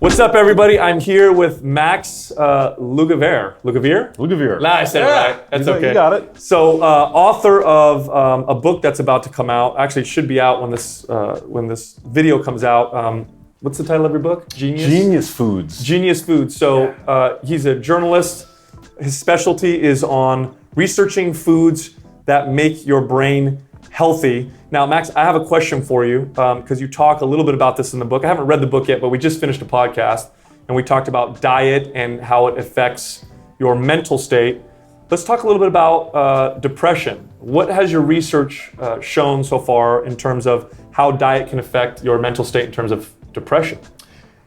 What's up, everybody? I'm here with Max Lugavere. Lugavere? Lugavere. Nah, I said it right. That's okay. You got it. So, author of a book that's about to come out. Actually, it should be out when this video comes out. What's the title of your book? Genius Foods. Genius Foods. So, he's a journalist. His specialty is on researching foods that make your brain healthy. Now, Max, I have a question for you because you talk a little bit about this in the book. I haven't read the book yet, but we just finished a podcast and we talked about diet and how it affects your mental state. Let's talk a little bit about depression. What has your research shown so far in terms of how diet can affect your mental state in terms of depression?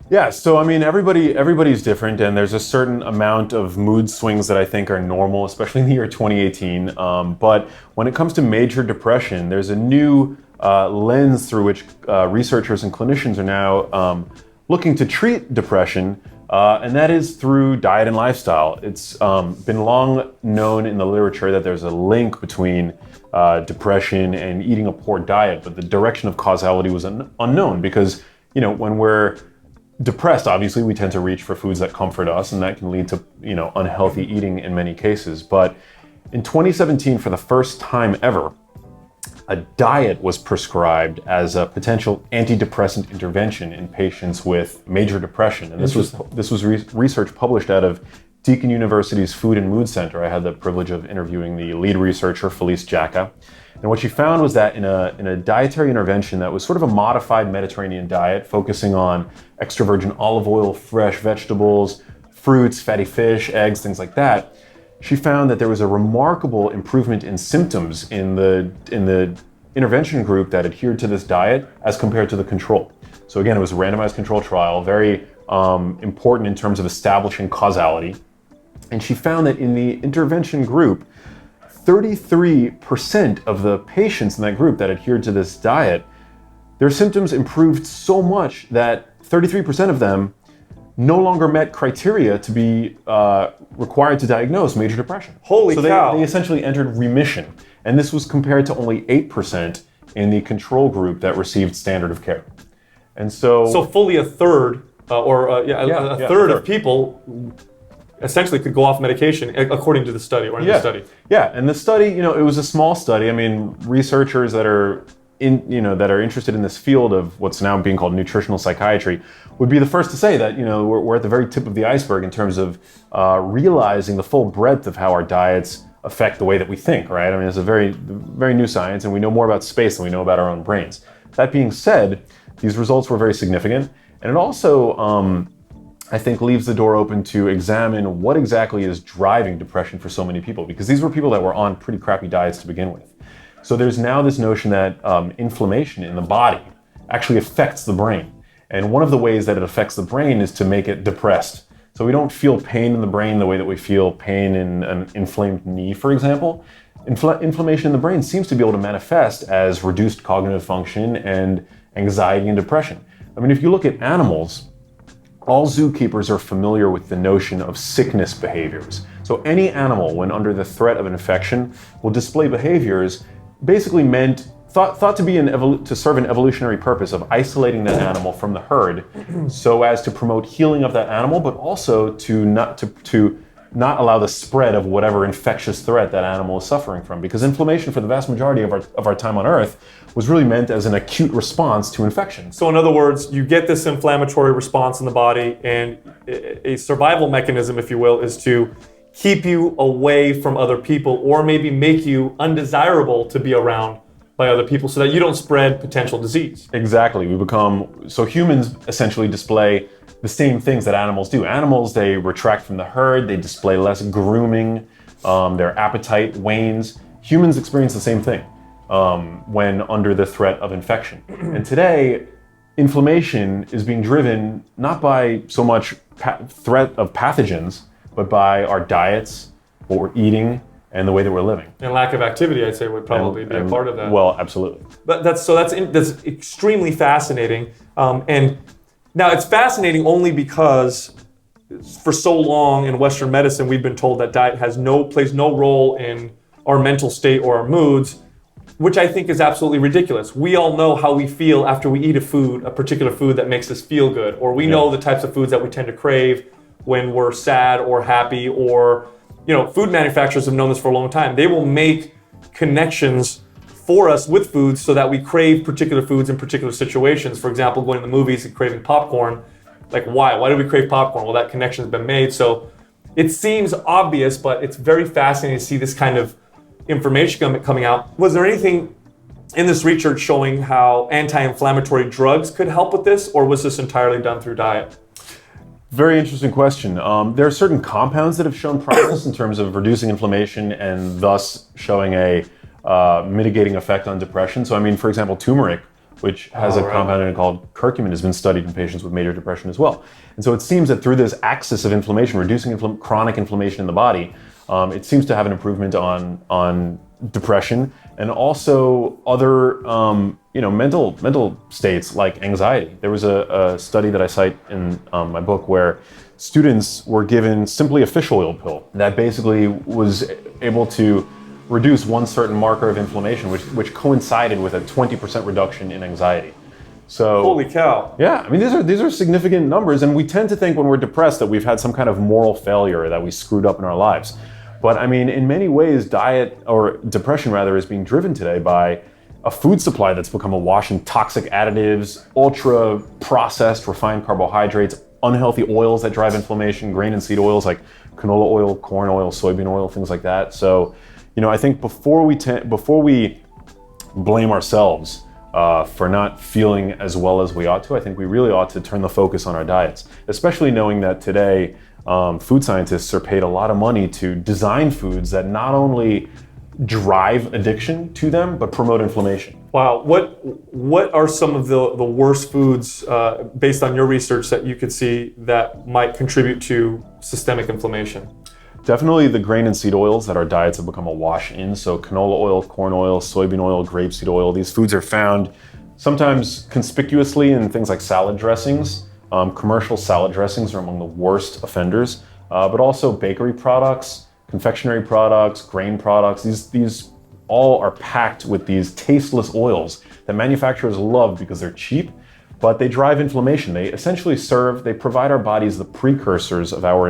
Yeah, so I mean, everybody's different, and there's a certain amount of mood swings that I think are normal, especially in the year 2018. But when it comes to major depression, there's a new lens through which researchers and clinicians are now looking to treat depression, and that is through diet and lifestyle. It's been long known in the literature that there's a link between depression and eating a poor diet, but the direction of causality was unknown because, when we're depressed, obviously, we tend to reach for foods that comfort us, and that can lead to, unhealthy eating in many cases. But in 2017, for the first time ever, a diet was prescribed as a potential antidepressant intervention in patients with major depression. And this was research published out of Deakin University's Food and Mood Center. I had the privilege of interviewing the lead researcher, Felice Jacka. And what she found was that in a dietary intervention that was sort of a modified Mediterranean diet, focusing on extra virgin olive oil, fresh vegetables, fruits, fatty fish, eggs, things like that, she found that there was a remarkable improvement in symptoms in the intervention group that adhered to this diet as compared to the control. So again, it was a randomized control trial, very important in terms of establishing causality. And she found that in the intervention group, 33% of the patients in that group that adhered to this diet, their symptoms improved so much that 33% of them no longer met criteria to be required to diagnose major depression. Holy cow. So they essentially entered remission. And this was compared to only 8% in the control group that received standard of care. And so fully a third, a third of people essentially could go off medication according to the study or in the study. Yeah, and the study, it was a small study. I mean, researchers that are interested in this field of what's now being called nutritional psychiatry would be the first to say that, we're at the very tip of the iceberg in terms of realizing the full breadth of how our diets affect the way that we think, right? I mean, it's a very, very new science, and we know more about space than we know about our own brains. That being said, these results were very significant, and it also, I think, leaves the door open to examine what exactly is driving depression for so many people, because these were people that were on pretty crappy diets to begin with. So there's now this notion that inflammation in the body actually affects the brain. And one of the ways that it affects the brain is to make it depressed. So we don't feel pain in the brain the way that we feel pain in an inflamed knee, for example. Inflammation in the brain seems to be able to manifest as reduced cognitive function and anxiety and depression. I mean, if you look at animals, all zookeepers are familiar with the notion of sickness behaviors. So any animal, when under the threat of infection, will display behaviors basically thought to be to serve an evolutionary purpose of isolating that animal from the herd, so as to promote healing of that animal, but also to not allow the spread of whatever infectious threat that animal is suffering from. Because inflammation, for the vast majority of our time on Earth, was really meant as an acute response to infection. So in other words, you get this inflammatory response in the body, and a survival mechanism, if you will, is to keep you away from other people, or maybe make you undesirable to be around by other people so that you don't spread potential disease. Exactly. So humans essentially display the same things that animals do. Animals, they retract from the herd, they display less grooming, their appetite wanes. Humans experience the same thing when under the threat of infection. And today, inflammation is being driven not by so much threat of pathogens, but by our diets, what we're eating, and the way that we're living. And lack of activity, I'd say, would probably be a part of that. Well, absolutely. But that's extremely fascinating. And now it's fascinating only because for so long in Western medicine, we've been told that diet plays no role in our mental state or our moods. which I think is absolutely ridiculous. We all know how we feel after we eat a particular food that makes us feel good, or we know the types of foods that we tend to crave when we're sad or happy, or, food manufacturers have known this for a long time. They will make connections for us with foods so that we crave particular foods in particular situations. For example, going to the movies and craving popcorn. Like, why? Why do we crave popcorn? Well, that connection has been made. So it seems obvious, but it's very fascinating to see this kind of information coming out. Was there anything in this research showing how anti-inflammatory drugs could help with this, or was this entirely done through diet? Very interesting question. There are certain compounds that have shown promise in terms of reducing inflammation and thus showing a mitigating effect on depression. So, for example, turmeric, which has a compound in it called curcumin, has been studied in patients with major depression as well. And so it seems that through this axis of inflammation, reducing chronic inflammation in the body, it seems to have an improvement on depression and also other mental states like anxiety. There was a study that I cite in my book where students were given simply a fish oil pill that basically was able to reduce one certain marker of inflammation, which coincided with a 20% reduction in anxiety. So, holy cow. Yeah, these are significant numbers, and we tend to think when we're depressed that we've had some kind of moral failure, that we screwed up in our lives. But in many ways, depression is being driven today by a food supply that's become awash in toxic additives, ultra processed refined carbohydrates, unhealthy oils that drive inflammation, grain and seed oils like canola oil, corn oil, soybean oil, things like that. So, I think before we blame ourselves for not feeling as well as we ought to, I think we really ought to turn the focus on our diets, especially knowing that today food scientists are paid a lot of money to design foods that not only drive addiction to them, but promote inflammation. Wow. What are some of the worst foods, based on your research, that you could see that might contribute to systemic inflammation? Definitely the grain and seed oils that our diets have become awash in. So canola oil, corn oil, soybean oil, grapeseed oil. These foods are found sometimes conspicuously in things like salad dressings. Commercial salad dressings are among the worst offenders, but also bakery products, confectionery products, grain products. These all are packed with these tasteless oils that manufacturers love because they're cheap, but they drive inflammation. They essentially provide our bodies the precursors of our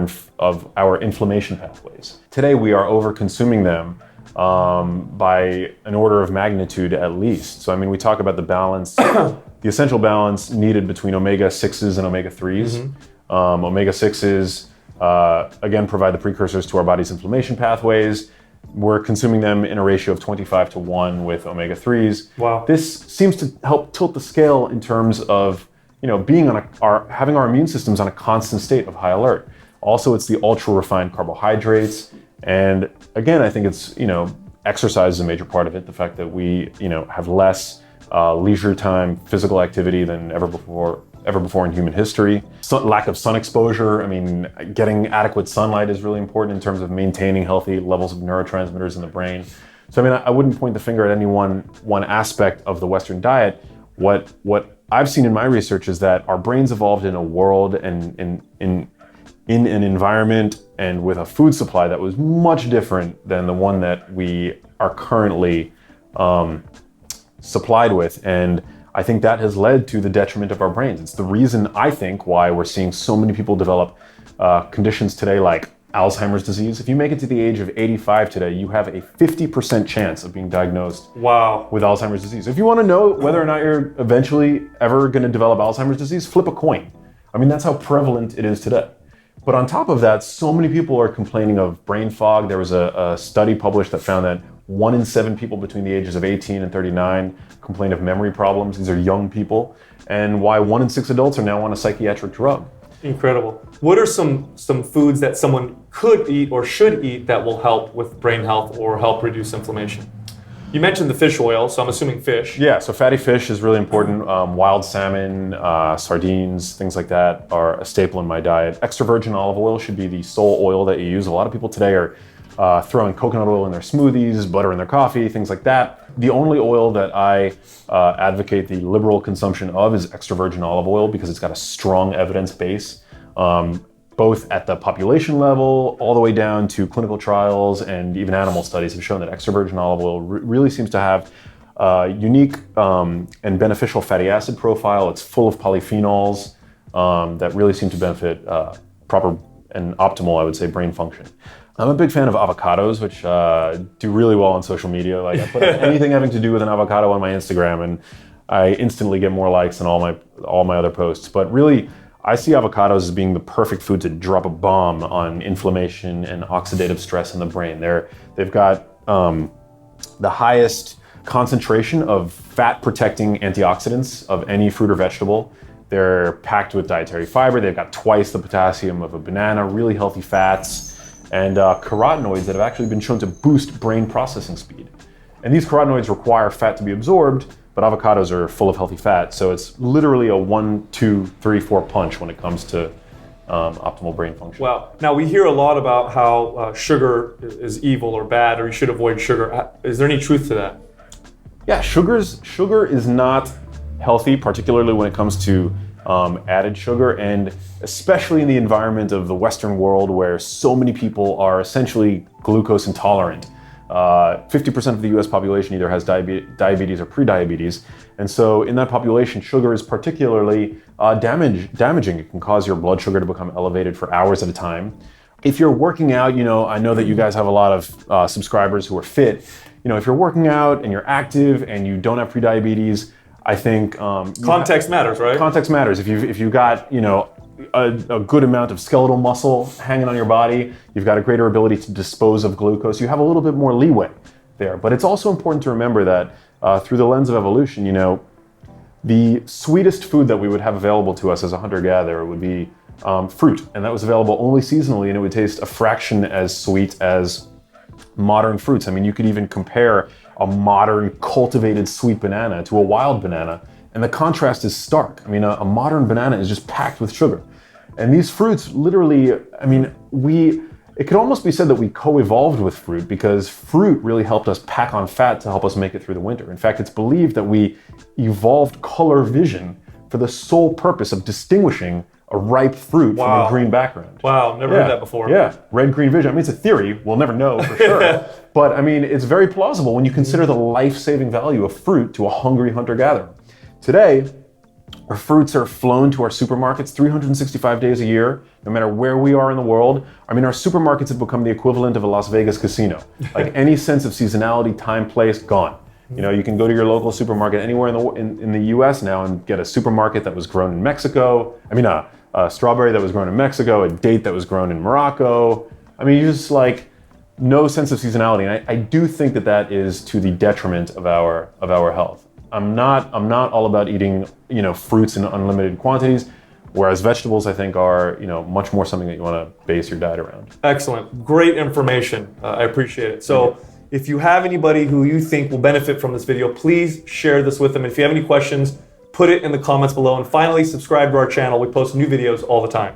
inflammation pathways. Today we are over-consuming them by an order of magnitude at least. So we talk about the balance, the essential balance needed between omega-6s and omega-3s. Omega-6s, again, provide the precursors to our body's inflammation pathways. We're consuming them in a ratio of 25-1 with omega-3s. Wow. This seems to help tilt the scale in terms of, being having our immune systems on a constant state of high alert. Also, it's the ultra-refined carbohydrates. And again, I think it's, exercise is a major part of it. The fact that we, have less leisure time, physical activity than ever before in human history. Lack of sun exposure. Getting adequate sunlight is really important in terms of maintaining healthy levels of neurotransmitters in the brain. So I wouldn't point the finger at any one aspect of the Western diet. What I've seen in my research is that our brains evolved in a world and in an environment and with a food supply that was much different than the one that we are currently supplied with. And I think that has led to the detriment of our brains. It's the reason, I think, why we're seeing so many people develop conditions today like Alzheimer's disease. If you make it to the age of 85 today, you have a 50% chance of being diagnosed with Alzheimer's disease. If you want to know whether or not you're eventually ever going to develop Alzheimer's disease, flip a coin. That's how prevalent it is today. But on top of that, so many people are complaining of brain fog. There was a study published that found that 1 in 7 people between the ages of 18 and 39 complain of memory problems. These are young people. And why 1 in 6 adults are now on a psychiatric drug. Incredible. What are some foods that someone could eat or should eat that will help with brain health or help reduce inflammation? You mentioned the fish oil, so I'm assuming fish. Yeah, so fatty fish is really important. Wild salmon, sardines, things like that are a staple in my diet. Extra virgin olive oil should be the sole oil that you use. A lot of people today are throwing coconut oil in their smoothies, butter in their coffee, things like that. The only oil that I advocate the liberal consumption of is extra virgin olive oil because it's got a strong evidence base, both at the population level, all the way down to clinical trials, and even animal studies have shown that extra virgin olive oil really seems to have unique and beneficial fatty acid profile. It's full of polyphenols that really seem to benefit proper and optimal, I would say, brain function. I'm a big fan of avocados, which do really well on social media. Like I put up anything having to do with an avocado on my Instagram, and I instantly get more likes than all my other posts. But really, I see avocados as being the perfect food to drop a bomb on inflammation and oxidative stress in the brain. They've got the highest concentration of fat-protecting antioxidants of any fruit or vegetable. They're packed with dietary fiber. They've got twice the potassium of a banana, really healthy fats, and carotenoids that have actually been shown to boost brain processing speed. And these carotenoids require fat to be absorbed, but avocados are full of healthy fat. So it's literally a 1, 2, 3, 4 punch when it comes to optimal brain function. Wow. Now we hear a lot about how sugar is evil or bad, or you should avoid sugar. Is there any truth to that? Yeah, sugar is not healthy, particularly when it comes to added sugar, and especially in the environment of the Western world where so many people are essentially glucose intolerant. 50% of the US population either has diabetes or prediabetes, and so in that population, sugar is particularly damaging. It can cause your blood sugar to become elevated for hours at a time. If you're working out, I know that you guys have a lot of subscribers who are fit. If you're working out and you're active and you don't have prediabetes, I think context matters, right? Context matters. If you've got a good amount of skeletal muscle hanging on your body, you've got a greater ability to dispose of glucose. You have a little bit more leeway there. But it's also important to remember that through the lens of evolution, the sweetest food that we would have available to us as a hunter-gatherer would be fruit, and that was available only seasonally, and it would taste a fraction as sweet as modern fruits. I mean, you could even compare a modern cultivated sweet banana to a wild banana, and the contrast is stark. I mean, a modern banana is just packed with sugar. And these fruits literally, it could almost be said that we co-evolved with fruit, because fruit really helped us pack on fat to help us make it through the winter. In fact, it's believed that we evolved color vision for the sole purpose of distinguishing a ripe fruit from a green background. Wow, never heard that before. Yeah, red-green vision. I mean, it's a theory. We'll never know for sure. But I mean, it's very plausible when you consider the life-saving value of fruit to a hungry hunter-gatherer. Today, our fruits are flown to our supermarkets 365 days a year, no matter where we are in the world. I mean, our supermarkets have become the equivalent of a Las Vegas casino. Like any sense of seasonality, time, place, gone. You can go to your local supermarket anywhere in the US now and get a supermarket that was grown in Mexico. A strawberry that was grown in Mexico, a date that was grown in Morocco. I mean, you just no sense of seasonality. And I do think that is to the detriment of our health. I'm not all about eating, fruits in unlimited quantities, whereas vegetables, I think, are, much more something that you want to base your diet around. Excellent. Great information. I appreciate it. So if you have anybody who you think will benefit from this video, please share this with them. If you have any questions, put it in the comments below. And finally, subscribe to our channel. We post new videos all the time.